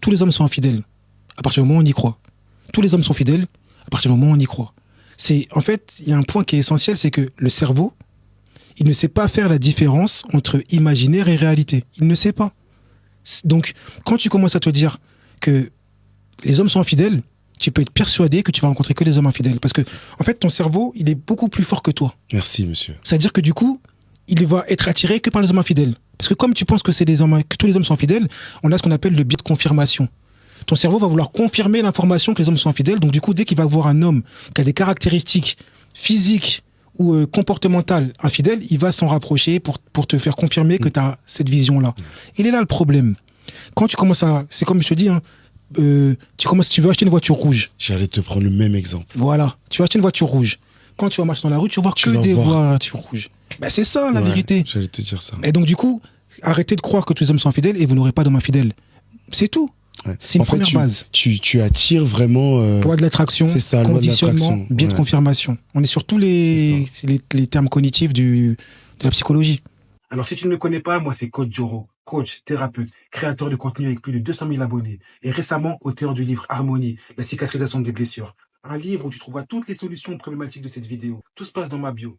tous les hommes sont infidèles à partir du moment où on y croit. Tous les hommes sont fidèles à partir du moment où on y croit. En fait, il y a un point qui est essentiel, c'est que le cerveau, il ne sait pas faire la différence entre imaginaire et réalité. Il ne sait pas. Donc, quand tu commences à te dire que les hommes sont infidèles, tu peux être persuadé que tu vas rencontrer que des hommes infidèles. Parce que, en fait, ton cerveau, il est beaucoup plus fort que toi. Merci, monsieur. C'est-à-dire que du coup, il va être attiré que par les hommes infidèles. Parce que comme tu penses que que tous les hommes sont fidèles, on a ce qu'on appelle le biais de confirmation. Ton cerveau va vouloir confirmer l'information que les hommes sont infidèles. Donc du coup, dès qu'il va voir un homme qui a des caractéristiques physiques ou comportementales infidèles, il va s'en rapprocher pour te faire confirmer que tu as cette vision-là. Il est là le problème. Quand tu commences à... C'est comme je te dis, hein, tu veux acheter une voiture rouge. J'allais te prendre le même exemple. Voilà, tu vas acheter une voiture rouge. Quand tu vas marcher dans la rue, tu vas voir que des voitures rouges. Ben, c'est ça la vérité. J'allais te dire ça. Et donc du coup, arrêtez de croire que tous les hommes sont infidèles et vous n'aurez pas d'hommes infidèles. C'est tout. Ouais. C'est une première base. Tu attires vraiment... Loi de l'attraction, conditionnement, biais de confirmation. On est sur tous les termes cognitifs de la psychologie. Alors si tu ne me connais pas, moi c'est Coach Joro, coach, thérapeute, créateur de contenu avec plus de 200 000 abonnés et récemment auteur du livre Harmonie, la cicatrisation des blessures. Un livre où tu trouveras toutes les solutions aux problématiques de cette vidéo. Tout se passe dans ma bio.